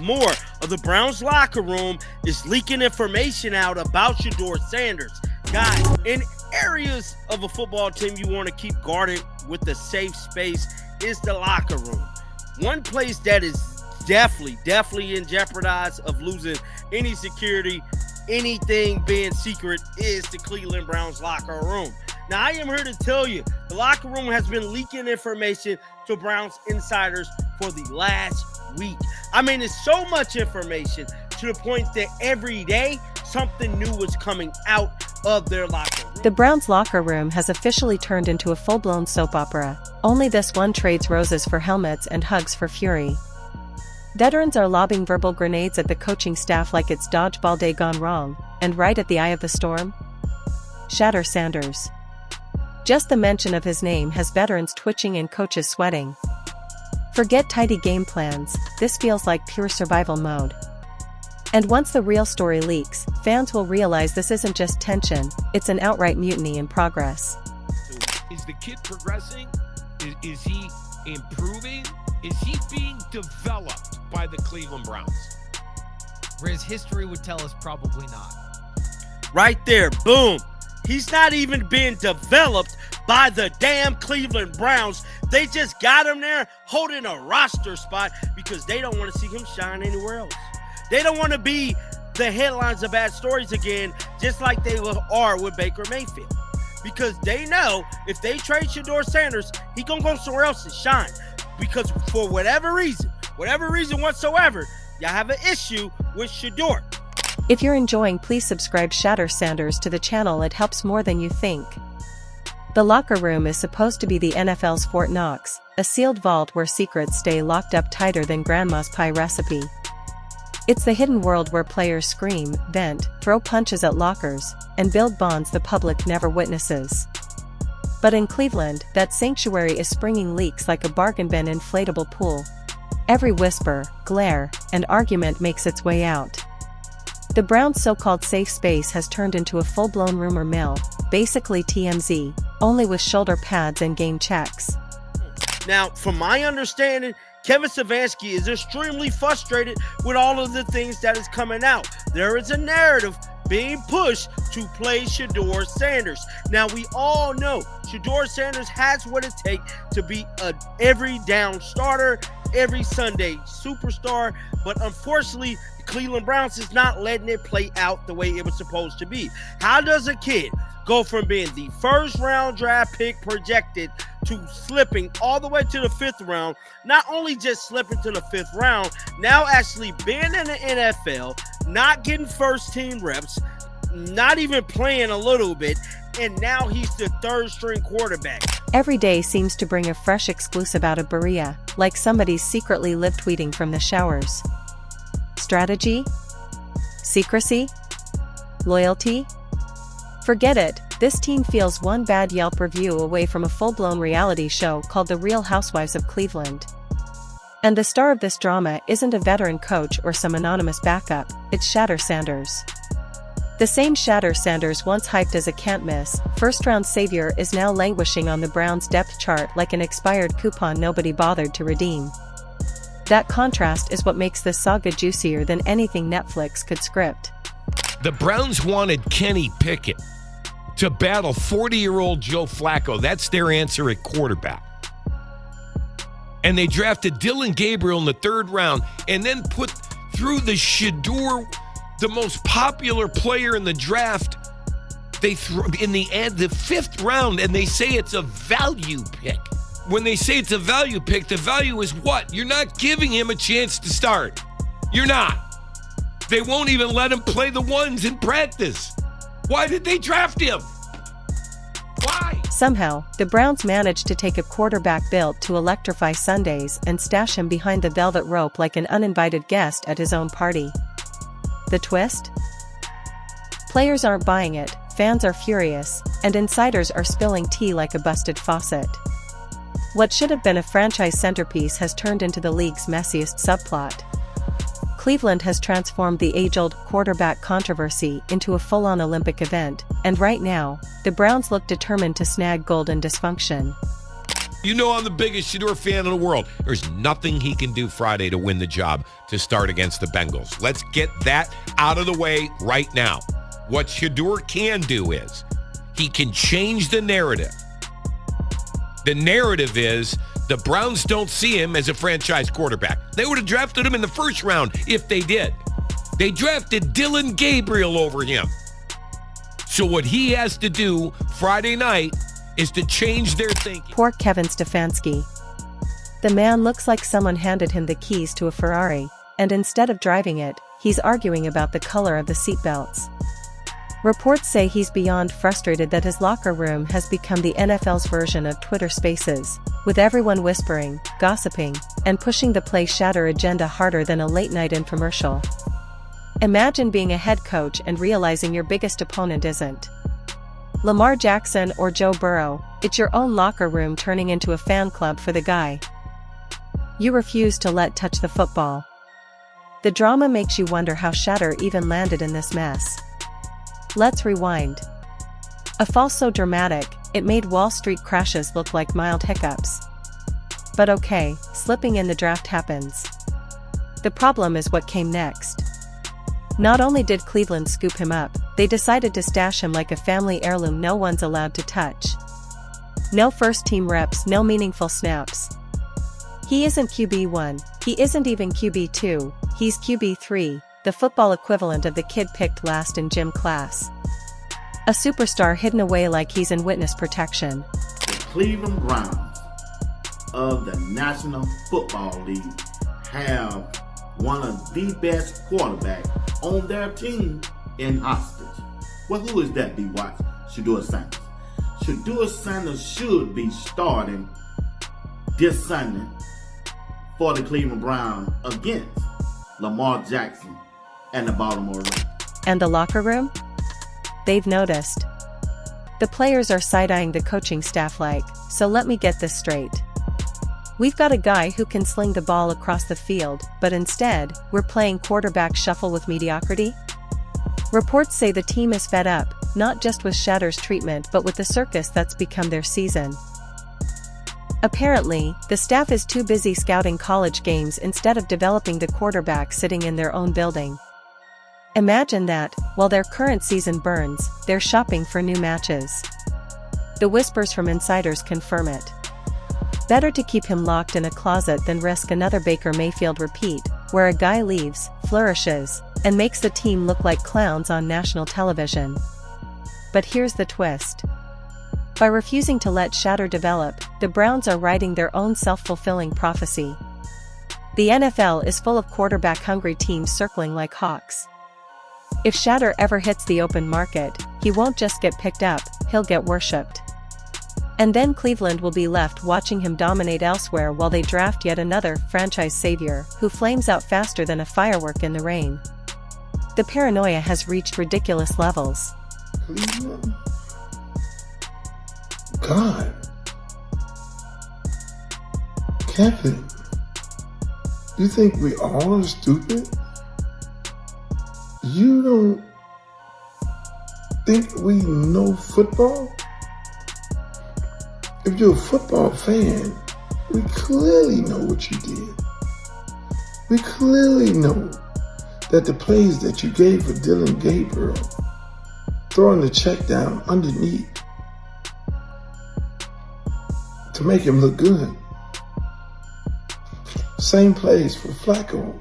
More of the Browns locker room is leaking information out about Shedeur Sanders. Guys, in areas of a football team you want to keep guarded with a safe space is the locker room. One place that is definitely in jeopardy of losing any security, anything being secret, is the Cleveland Browns locker room. Now, I am here to tell you, the locker room has been leaking information to Browns insiders for the last week. I mean, it's so much information to the point that every day something new was coming out of their locker room. The Browns locker room has officially turned into a full-blown soap opera. Only this one trades roses for helmets and hugs for fury. Veterans are lobbing verbal grenades at the coaching staff like it's dodgeball day gone wrong, and right at the eye of the storm? Shedeur Sanders. Just the mention of his name has veterans twitching and coaches sweating. Forget tidy game plans, this feels like pure survival mode. And once the real story leaks, fans will realize this isn't just tension, it's an outright mutiny in progress. Is the kid progressing? Is he improving? Is he being developed by the Cleveland Browns? Whereas history would tell us probably not. Right there, boom. He's not even being developed by the damn Cleveland Browns. They just got him there holding a roster spot because they don't want to see him shine anywhere else. They don't want to be the headlines of bad stories again, just like they are with Baker Mayfield. Because they know if they trade Shedeur Sanders, he going to go somewhere else and shine. Because for whatever reason whatsoever, y'all have an issue with Shedeur. If you're enjoying, please subscribe Shedeur Sanders to the channel, it helps more than you think. The locker room is supposed to be the NFL's Fort Knox, a sealed vault where secrets stay locked up tighter than grandma's pie recipe. It's the hidden world where players scream, vent, throw punches at lockers, and build bonds the public never witnesses. But in Cleveland, that sanctuary is springing leaks like a bargain bin inflatable pool. Every whisper, glare, and argument makes its way out. The Browns' so-called safe space has turned into a full-blown rumor mill, basically TMZ, only with shoulder pads and game checks. Now, from my understanding, Kevin Stefanski is extremely frustrated with all of the things that is coming out. There is a narrative being pushed to play Shedeur Sanders. Now, we all know Shedeur Sanders has what it takes to be an every down starter, every Sunday superstar, but unfortunately, the Cleveland Browns is not letting it play out the way it was supposed to be. How does a kid go from being the first round draft pick projected to slipping all the way to the 5th round, not only just slipping to the 5th round, now actually being in the NFL, not getting first team reps, not even playing a little bit, and now he's the 3rd string quarterback. Every day seems to bring a fresh exclusive out of Berea, like somebody's secretly live tweeting from the showers. Strategy? Secrecy? Loyalty? Forget it, this team feels one bad Yelp review away from a full-blown reality show called The Real Housewives of Cleveland. And the star of this drama isn't a veteran coach or some anonymous backup, it's Shedeur Sanders. The same Shedeur Sanders once hyped as a can't-miss, first-round savior is now languishing on the Browns' depth chart like an expired coupon nobody bothered to redeem. That contrast is what makes this saga juicier than anything Netflix could script. The Browns wanted Kenny Pickett to battle 40-year-old Joe Flacco. That's their answer at quarterback. And they drafted Dylan Gabriel in the 3rd round and then put through the Shedeur, the most popular player in the draft, they threw in the 5th round, and they say it's a value pick. When they say it's a value pick, the value is what? You're not giving him a chance to start. You're not. They won't even let him play the ones in practice. Why did they draft him? Why? Somehow, the Browns managed to take a quarterback built to electrify Sundays and stash him behind the velvet rope like an uninvited guest at his own party. The twist? Players aren't buying it, fans are furious, and insiders are spilling tea like a busted faucet. What should have been a franchise centerpiece has turned into the league's messiest subplot. Cleveland has transformed the age-old quarterback controversy into a full-on Olympic event, and right now, the Browns look determined to snag gold in dysfunction. You know I'm the biggest Shedeur fan in the world. There's nothing he can do Friday to win the job to start against the Bengals. Let's get that out of the way right now. What Shedeur can do is he can change the narrative. The narrative is the Browns don't see him as a franchise quarterback. They would have drafted him in the first round if they did. They drafted Dillon Gabriel over him. So what he has to do Friday night is to change their thinking. Poor Kevin Stefanski. The man looks like someone handed him the keys to a Ferrari, and instead of driving it, he's arguing about the color of the seatbelts. Reports say he's beyond frustrated that his locker room has become the NFL's version of Twitter Spaces, with everyone whispering, gossiping, and pushing the play shatter agenda harder than a late-night infomercial. Imagine being a head coach and realizing your biggest opponent isn't Lamar Jackson or Joe Burrow. It's your own locker room turning into a fan club for the guy you refuse to let touch the football. The drama makes you wonder how Shedeur even landed in this mess. Let's rewind. A fall so dramatic, it made Wall Street crashes look like mild hiccups. But okay, slipping in the draft happens. The problem is what came next. Not only did Cleveland scoop him up, they decided to stash him like a family heirloom no one's allowed to touch. No first-team reps, no meaningful snaps. He isn't QB1, he isn't even QB2, he's QB3, the football equivalent of the kid picked last in gym class. A superstar hidden away like he's in witness protection. The Cleveland Browns of the National Football League have one of the best quarterbacks on their team in hostage. Well, who is that, B-Watch? Shedeur Sanders. Shedeur Sanders should be starting this Sunday for the Cleveland Browns against Lamar Jackson and the Baltimore Ravens. And the locker room? They've noticed. The players are side-eyeing the coaching staff like, so let me get this straight. We've got a guy who can sling the ball across the field, but instead, we're playing quarterback shuffle with mediocrity? Reports say the team is fed up, not just with Shedeur's treatment but with the circus that's become their season. Apparently, the staff is too busy scouting college games instead of developing the quarterback sitting in their own building. Imagine that, while their current season burns, they're shopping for new matches. The whispers from insiders confirm it. Better to keep him locked in a closet than risk another Baker Mayfield repeat, where a guy leaves, flourishes, and makes the team look like clowns on national television. But here's the twist. By refusing to let Shedeur develop, the Browns are writing their own self-fulfilling prophecy. The NFL is full of quarterback-hungry teams circling like hawks. If Shedeur ever hits the open market, he won't just get picked up, he'll get worshipped. And then Cleveland will be left watching him dominate elsewhere while they draft yet another franchise savior who flames out faster than a firework in the rain. The paranoia has reached ridiculous levels. Cleveland? God. Kevin, you think we all are stupid? You don't think we know football? If you're a football fan, we clearly know what you did. We clearly know that the plays that you gave for Dillon Gabriel, throwing the check down underneath to make him look good. Same plays for Flacco.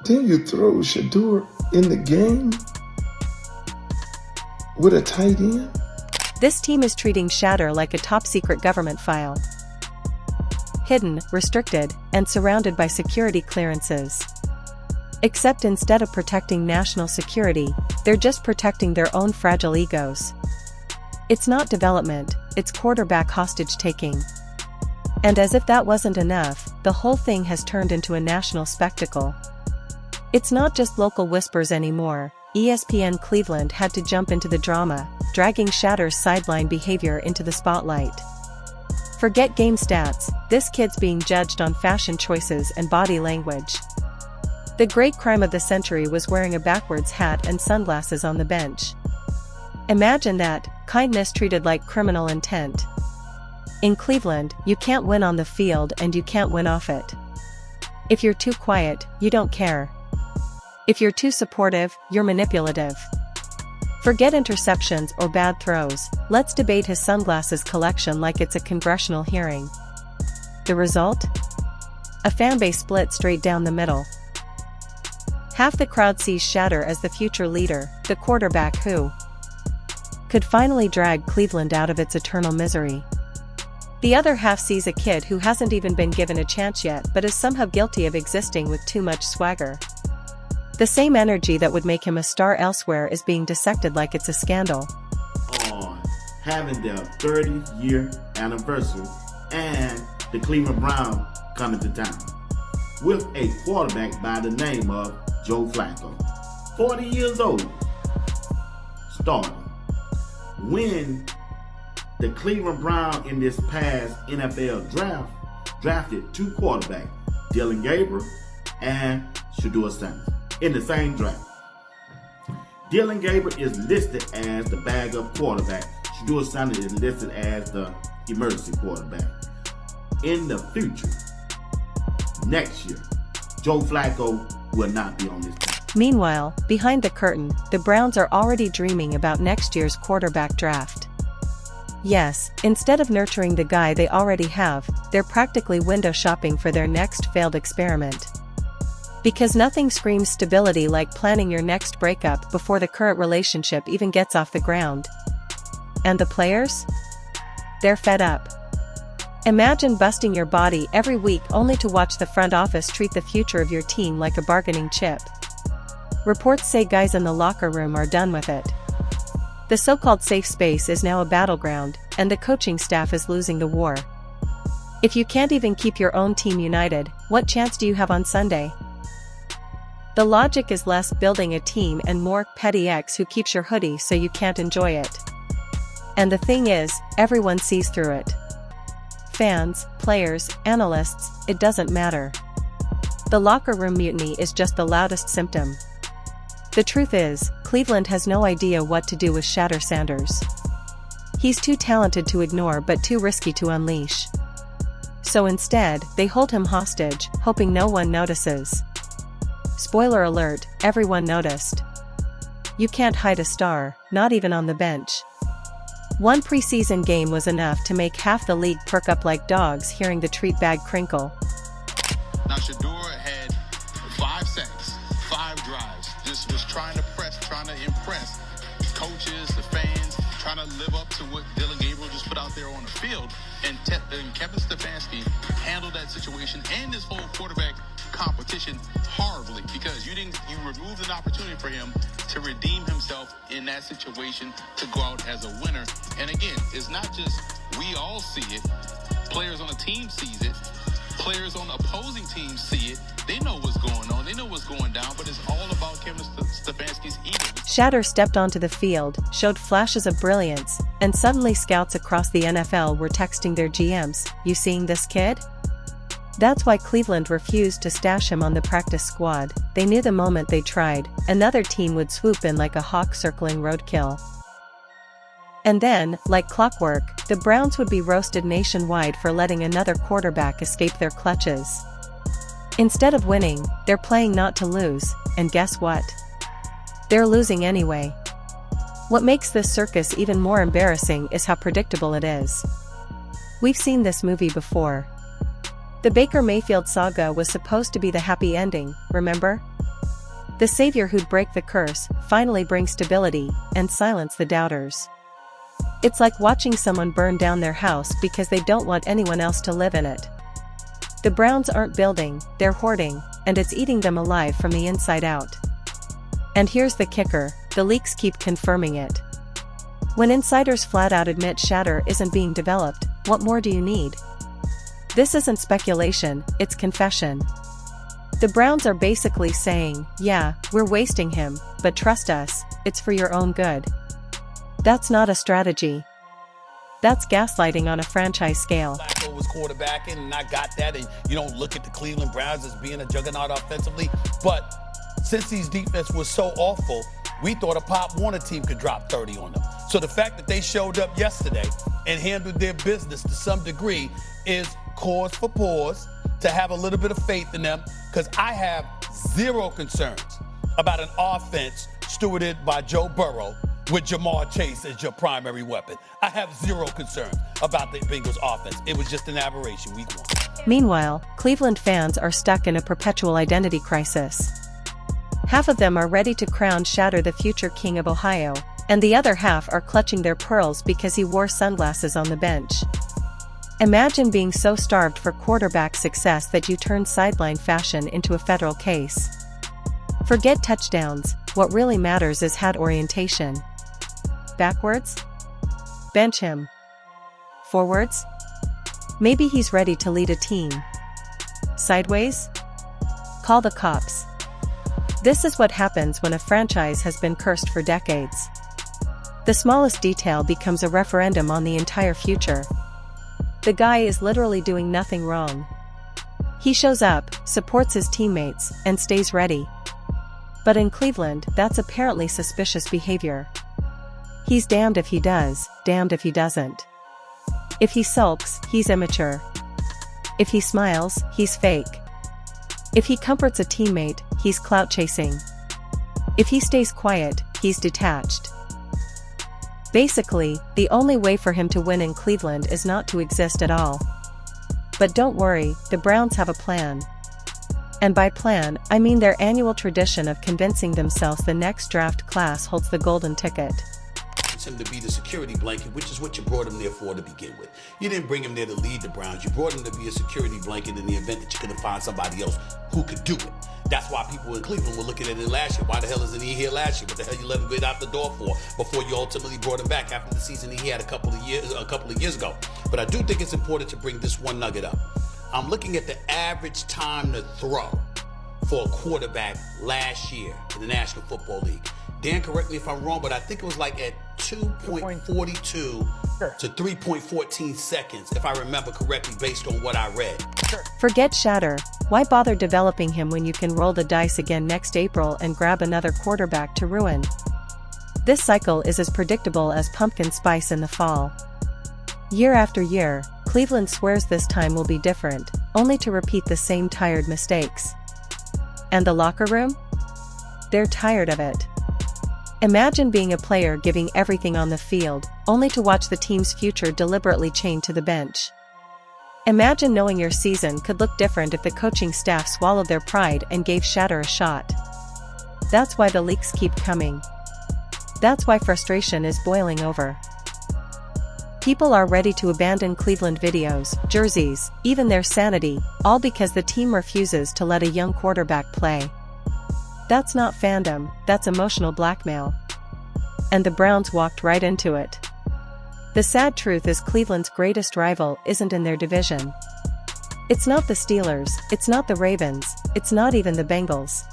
Then you throw Shedeur in the game with a tight end? This team is treating Shedeur like a top-secret government file. Hidden, restricted, and surrounded by security clearances. Except instead of protecting national security, they're just protecting their own fragile egos. It's not development, it's quarterback hostage-taking. And as if that wasn't enough, the whole thing has turned into a national spectacle. It's not just local whispers anymore. ESPN Cleveland had to jump into the drama, dragging Shedeur's sideline behavior into the spotlight. Forget game stats, this kid's being judged on fashion choices and body language. The great crime of the century was wearing a backwards hat and sunglasses on the bench. Imagine that, kindness treated like criminal intent. In Cleveland, you can't win on the field and you can't win off it. If you're too quiet, you don't care. If you're too supportive, you're manipulative. Forget interceptions or bad throws, let's debate his sunglasses collection like it's a congressional hearing. The result? A fanbase split straight down the middle. Half the crowd sees Shedeur as the future leader, the quarterback who could finally drag Cleveland out of its eternal misery. The other half sees a kid who hasn't even been given a chance yet but is somehow guilty of existing with too much swagger. The same energy that would make him a star elsewhere is being dissected like it's a scandal. On having their 30th-year anniversary and the Cleveland Browns coming to town with a quarterback by the name of Joe Flacco, 40 years old, starting. When the Cleveland Browns in this past NFL draft drafted two quarterbacks, Dylan Gabriel and Shedeur in the same draft. Dylan Gabriel is listed as the backup quarterback. Shedeur is listed as the emergency quarterback. In the future, next year, Joe Flacco will not be on this team. Meanwhile, behind the curtain, the Browns are already dreaming about next year's quarterback draft. Yes, instead of nurturing the guy they already have, they're practically window shopping for their next failed experiment. Because nothing screams stability like planning your next breakup before the current relationship even gets off the ground. And the players? They're fed up. Imagine busting your body every week only to watch the front office treat the future of your team like a bargaining chip. Reports say guys in the locker room are done with it. The so-called safe space is now a battleground, and the coaching staff is losing the war. If you can't even keep your own team united, what chance do you have on Sunday? The logic is less building a team and more petty ex who keeps your hoodie so you can't enjoy it. And the thing is, everyone sees through it. Fans, players, analysts, it doesn't matter. The locker room mutiny is just the loudest symptom. The truth is, Cleveland has no idea what to do with Shedeur Sanders. He's too talented to ignore but too risky to unleash. So instead, they hold him hostage, hoping no one notices. Spoiler alert, everyone noticed. You can't hide a star, not even on the bench. One preseason game was enough to make half the league perk up like dogs hearing the treat bag crinkle. Now Shedeur had 5 sacks, 5 drives, just was trying to impress coaches, the fans, trying to live up to what Dylan Gabriel just put out there on the field. And Kevin Stefanski handled that situation and this whole quarterback competition horribly because you removed an opportunity for him to redeem himself in that situation to go out as a winner. And again, it's not just we all see it. Players on the team sees it. Players on the opposing teams see it. They know what's going on. They know what's going down, but it's all about Kevin Stefanski's ego. Shedeur stepped onto the field, showed flashes of brilliance, and suddenly scouts across the NFL were texting their GMs, "You seeing this kid?" That's why Cleveland refused to stash him on the practice squad. They knew the moment they tried, another team would swoop in like a hawk circling roadkill. And then, like clockwork, the Browns would be roasted nationwide for letting another quarterback escape their clutches. Instead of winning, they're playing not to lose, and guess what? They're losing anyway. What makes this circus even more embarrassing is how predictable it is. We've seen this movie before. The Baker Mayfield saga was supposed to be the happy ending, remember? The savior who'd break the curse, finally bring stability, and silence the doubters. It's like watching someone burn down their house because they don't want anyone else to live in it. The Browns aren't building, they're hoarding, and it's eating them alive from the inside out. And here's the kicker, the leaks keep confirming it. When insiders flat out admit Shedeur isn't being developed, what more do you need? This isn't speculation, it's confession. The Browns are basically saying, yeah, we're wasting him, but trust us, it's for your own good. That's not a strategy. That's gaslighting on a franchise scale. Flacco was quarterbacking, and I got that, and you don't look at the Cleveland Browns as being a juggernaut offensively, but since his defense was so awful, we thought a Pop Warner team could drop 30 on them. So the fact that they showed up yesterday and handled their business to some degree is cause for pause, to have a little bit of faith in them, because I have zero concerns about an offense stewarded by Joe Burrow with Jamar Chase as your primary weapon. I have zero concerns about the Bengals offense. It was just an aberration week 1. Meanwhile, Cleveland fans are stuck in a perpetual identity crisis. Half of them are ready to crown Shedeur the future king of Ohio, and the other half are clutching their pearls because he wore sunglasses on the bench. Imagine being so starved for quarterback success that you turn sideline fashion into a federal case. Forget touchdowns, what really matters is head orientation. Backwards? Bench him. Forwards? Maybe he's ready to lead a team. Sideways? Call the cops. This is what happens when a franchise has been cursed for decades. The smallest detail becomes a referendum on the entire future. The guy is literally doing nothing wrong. He shows up, supports his teammates, and stays ready. But in Cleveland, that's apparently suspicious behavior. He's damned if he does, damned if he doesn't. If he sulks, he's immature. If he smiles, he's fake. If he comforts a teammate, he's clout chasing. If he stays quiet, he's detached. Basically, the only way for him to win in Cleveland is not to exist at all. But don't worry, the Browns have a plan. And by plan, I mean their annual tradition of convincing themselves the next draft class holds the golden ticket. Him to be the security blanket, which is what you brought him there for to begin with. You didn't bring him there to lead the Browns. You brought him to be a security blanket in the event that you couldn't find somebody else who could do it. That's why people in Cleveland were looking at it last year. Why the hell isn't he here last year? What the hell you let him get out the door for before you ultimately brought him back after the season he had a couple of years ago? But I do think it's important to bring this one nugget up. I'm looking at the average time to throw for a quarterback last year in the National Football League. Dan, correct me if I'm wrong, but I think it was like at 2.42 to 3.14 seconds, if I remember correctly, based on what I read. Forget Shedeur. Why bother developing him when you can roll the dice again next April and grab another quarterback to ruin? This cycle is as predictable as pumpkin spice in the fall. Year after year, Cleveland swears this time will be different, only to repeat the same tired mistakes. And the locker room? They're tired of it. Imagine being a player giving everything on the field, only to watch the team's future deliberately chained to the bench. Imagine knowing your season could look different if the coaching staff swallowed their pride and gave Shedeur a shot. That's why the leaks keep coming. That's why frustration is boiling over. People are ready to abandon Cleveland videos, jerseys, even their sanity, all because the team refuses to let a young quarterback play. That's not fandom, that's emotional blackmail. And the Browns walked right into it. The sad truth is Cleveland's greatest rival isn't in their division. It's not the Steelers, it's not the Ravens, it's not even the Bengals.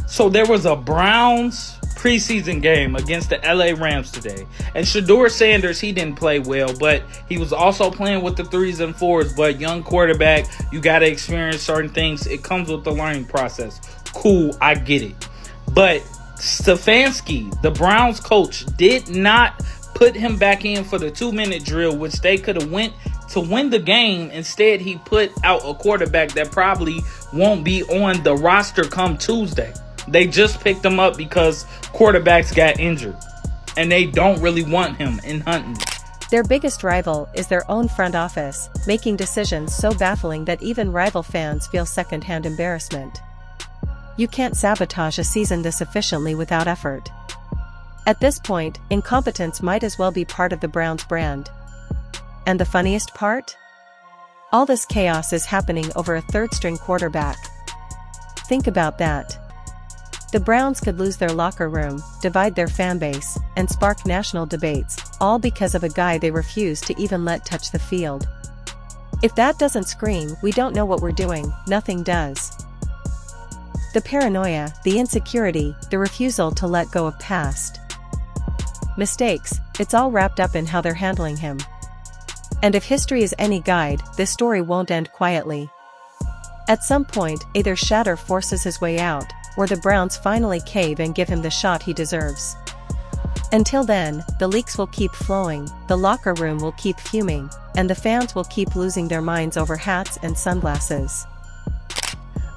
So there was a Browns preseason game against the LA Rams today. And Shedeur Sanders, he didn't play well, but he was also playing with the 3s and 4s. But young quarterback, you got to experience certain things. It comes with the learning process. Cool, I get it. But Stefanski, the Browns coach, did not put him back in for the 2-minute drill, which they could have went to win the game. Instead, he put out a quarterback that probably won't be on the roster come Tuesday. They just picked him up because quarterbacks got injured, and they don't really want him in hunting. Their biggest rival is their own front office, making decisions so baffling that even rival fans feel secondhand embarrassment. You can't sabotage a season this efficiently without effort. At this point, incompetence might as well be part of the Browns brand. And the funniest part? All this chaos is happening over a third-string quarterback. Think about that. The Browns could lose their locker room, divide their fan base, and spark national debates, all because of a guy they refuse to even let touch the field. If that doesn't scream, "We don't know what we're doing," nothing does. The paranoia, the insecurity, the refusal to let go of past mistakes, it's all wrapped up in how they're handling him. And if history is any guide, this story won't end quietly. At some point, either Shedeur forces his way out, or the Browns finally cave and give him the shot he deserves. Until then, the leaks will keep flowing, the locker room will keep fuming, and the fans will keep losing their minds over hats and sunglasses.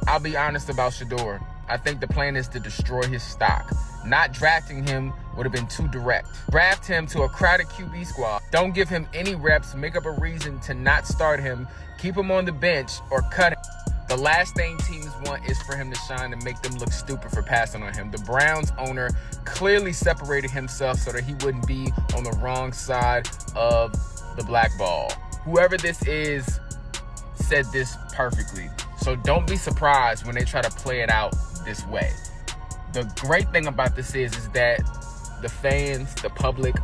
I'll be honest about Shedeur. I think the plan is to destroy his stock. Not drafting him would have been too direct. Draft him to a crowded QB squad. Don't give him any reps, make up a reason to not start him, keep him on the bench, or cut him. The last thing teams want is for him to shine and make them look stupid for passing on him. The Browns owner clearly separated himself so that he wouldn't be on the wrong side of the black ball. Whoever this is said this perfectly. So don't be surprised when they try to play it out this way. The great thing about this is that the fans, the public,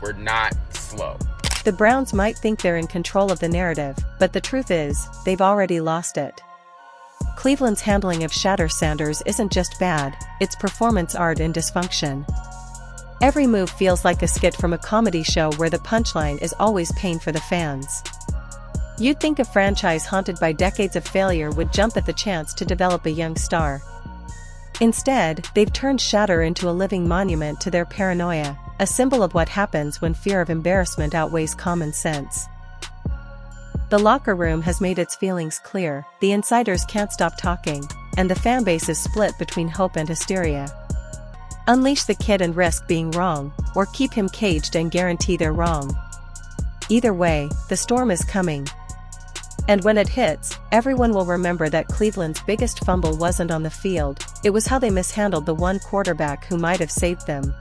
were not slow. The Browns might think they're in control of the narrative, but the truth is, they've already lost it. Cleveland's handling of Shedeur Sanders isn't just bad, it's performance art in dysfunction. Every move feels like a skit from a comedy show where the punchline is always pain for the fans. You'd think a franchise haunted by decades of failure would jump at the chance to develop a young star. Instead, they've turned Shedeur into a living monument to their paranoia, a symbol of what happens when fear of embarrassment outweighs common sense. The locker room has made its feelings clear, the insiders can't stop talking, and the fanbase is split between hope and hysteria. Unleash the kid and risk being wrong, or keep him caged and guarantee they're wrong. Either way, the storm is coming. And when it hits, everyone will remember that Cleveland's biggest fumble wasn't on the field, it was how they mishandled the one quarterback who might have saved them.